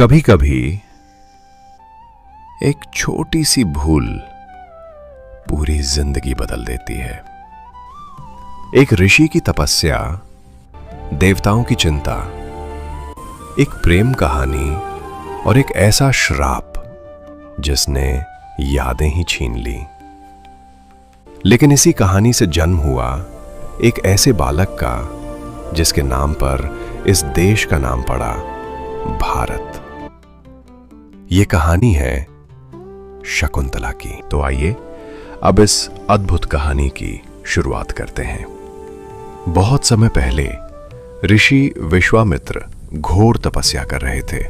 कभी कभी एक छोटी सी भूल पूरी जिंदगी बदल देती है। एक ऋषि की तपस्या, देवताओं की चिंता, एक प्रेम कहानी और एक ऐसा श्राप जिसने यादें ही छीन ली। लेकिन इसी कहानी से जन्म हुआ एक ऐसे बालक का जिसके नाम पर इस देश का नाम पड़ा भारत। ये कहानी है शकुंतला की। तो आइए अब इस अद्भुत कहानी की शुरुआत करते हैं। बहुत समय पहले ऋषि विश्वामित्र घोर तपस्या कर रहे थे।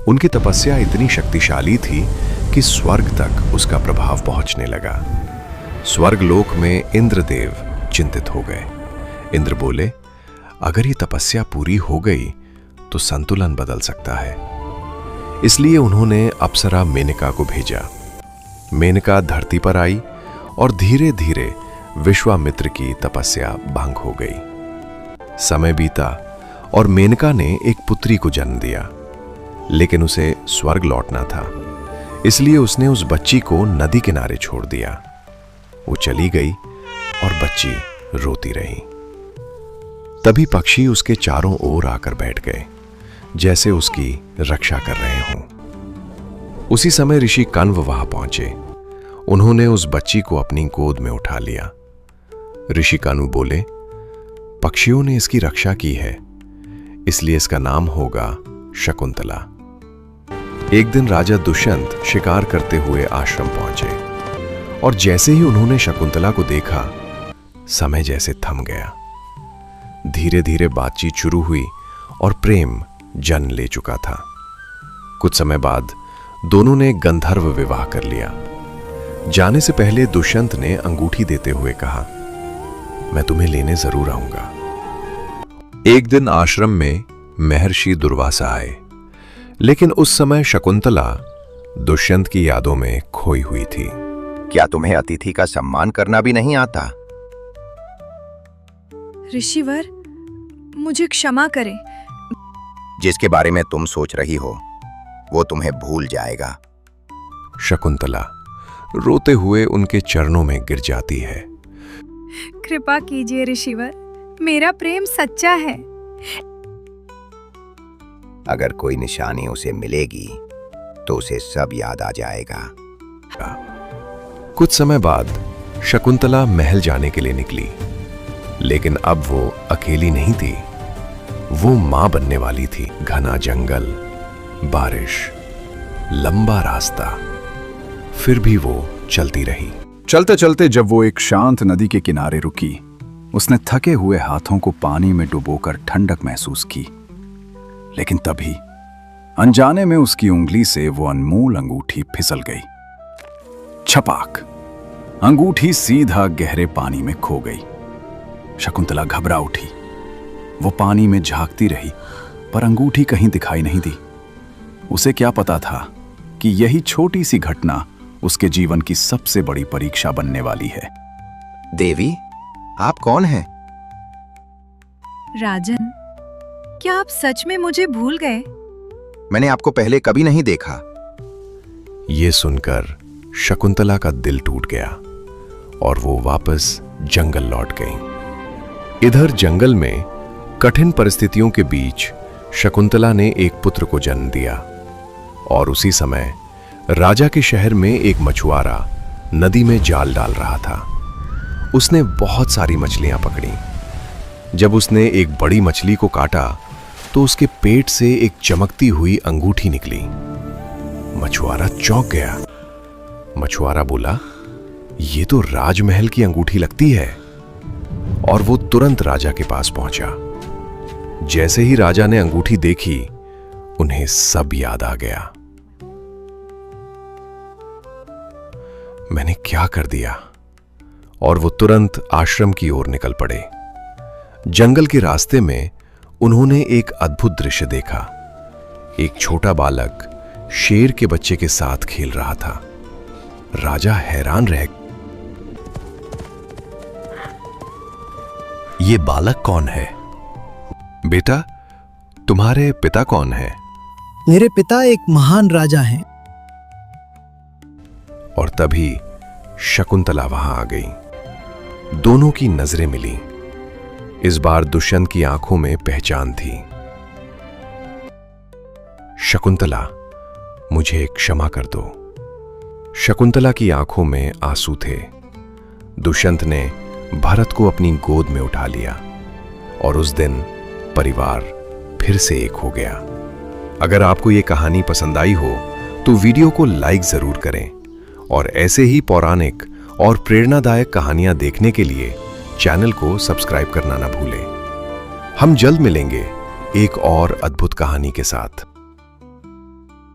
उनकी तपस्या इतनी शक्तिशाली थी कि स्वर्ग तक उसका प्रभाव पहुंचने लगा। स्वर्गलोक में इंद्रदेव चिंतित हो गए। इंद्र बोले, अगर ये तपस्या पूरी हो गई तो संतुलन बदल सकता है। इसलिए उन्होंने अप्सरा मेनका को भेजा। मेनका धरती पर आई और धीरे धीरे विश्वामित्र की तपस्या भंग हो गई। समय बीता और मेनका ने एक पुत्री को जन्म दिया, लेकिन उसे स्वर्ग लौटना था। इसलिए उसने उस बच्ची को नदी किनारे छोड़ दिया। वो चली गई और बच्ची रोती रही। तभी पक्षी उसके चारों ओर आकर बैठ गए, जैसे उसकी रक्षा कर रहे हों। उसी समय ऋषि कण्व वहां पहुंचे। उन्होंने उस बच्ची को अपनी गोद में उठा लिया। ऋषि कानु बोले, पक्षियों ने इसकी रक्षा की है, इसलिए इसका नाम होगा शकुंतला। एक दिन राजा दुष्यंत शिकार करते हुए आश्रम पहुंचे और जैसे ही उन्होंने शकुंतला को देखा, समय जैसे थम गया। धीरे धीरे बातचीत शुरू हुई और प्रेम जन्म ले चुका था। कुछ समय बाद दोनों ने गंधर्व विवाह कर लिया। जाने से पहले दुष्यंत ने अंगूठी देते हुए कहा, मैं तुम्हें लेने जरूर आऊंगा। एक दिन आश्रम में महर्षि दुर्वासा आए, लेकिन उस समय शकुंतला दुष्यंत की यादों में खोई हुई थी। क्या तुम्हें अतिथि का सम्मान करना भी नहीं आता? ऋषिवर, मुझे क्षमा करें। जिसके बारे में तुम सोच रही हो वो तुम्हें भूल जाएगा। शकुंतला रोते हुए उनके चरणों में गिर जाती है। कृपा कीजिए ऋषिवर, मेरा प्रेम सच्चा है। अगर कोई निशानी उसे मिलेगी तो उसे सब याद आ जाएगा। कुछ समय बाद शकुंतला महल जाने के लिए निकली, लेकिन अब वो अकेली नहीं थी। वो मां बनने वाली थी। घना जंगल, बारिश, लंबा रास्ता, फिर भी वो चलती रही। चलते चलते जब वो एक शांत नदी के किनारे रुकी, उसने थके हुए हाथों को पानी में डुबोकर ठंडक महसूस की। लेकिन तभी अनजाने में उसकी उंगली से वो अनमोल अंगूठी फिसल गई। छपाक! अंगूठी सीधा गहरे पानी में खो गई। शकुंतला घबरा उठी। वो पानी में झांकती रही, पर अंगूठी कहीं दिखाई नहीं दी। उसे क्या पता था कि यही छोटी सी घटना उसके जीवन की सबसे बड़ी परीक्षा बनने वाली है। देवी, आप कौन हैं? राजन, क्या आप सच में मुझे भूल गए? मैंने आपको पहले कभी नहीं देखा। ये सुनकर शकुंतला का दिल टूट गया और वो वापस जंगल लौट गई। इधर जंगल में कठिन परिस्थितियों के बीच शकुंतला ने एक पुत्र को जन्म दिया और उसी समय राजा के शहर में एक मछुआरा नदी में जाल डाल रहा था। उसने बहुत सारी मछलियां पकड़ी। जब उसने एक बड़ी मछली को काटा तो उसके पेट से एक चमकती हुई अंगूठी निकली। मछुआरा चौंक गया। मछुआरा बोला, ये तो राजमहल की अंगूठी लगती है। और वो तुरंत राजा के पास पहुंचा। जैसे ही राजा ने अंगूठी देखी, उन्हें सब याद आ गया। मैंने क्या कर दिया? और वो तुरंत आश्रम की ओर निकल पड़े। जंगल के रास्ते में उन्होंने एक अद्भुत दृश्य देखा। एक छोटा बालक शेर के बच्चे के साथ खेल रहा था। राजा हैरान रह गया। ये बालक कौन है? बेटा, तुम्हारे पिता कौन है? मेरे पिता एक महान राजा हैं। और तभी शकुंतला वहां आ गई। दोनों की नजरें मिली। इस बार दुष्यंत की आंखों में पहचान थी। शकुंतला, मुझे क्षमा कर दो। शकुंतला की आंखों में आंसू थे। दुष्यंत ने भरत को अपनी गोद में उठा लिया और उस दिन परिवार फिर से एक हो गया। अगर आपको ये कहानी पसंद आई हो तो वीडियो को लाइक जरूर करें और ऐसे ही पौराणिक और प्रेरणादायक कहानियां देखने के लिए चैनल को सब्सक्राइब करना ना भूलें। हम जल्द मिलेंगे एक और अद्भुत कहानी के साथ।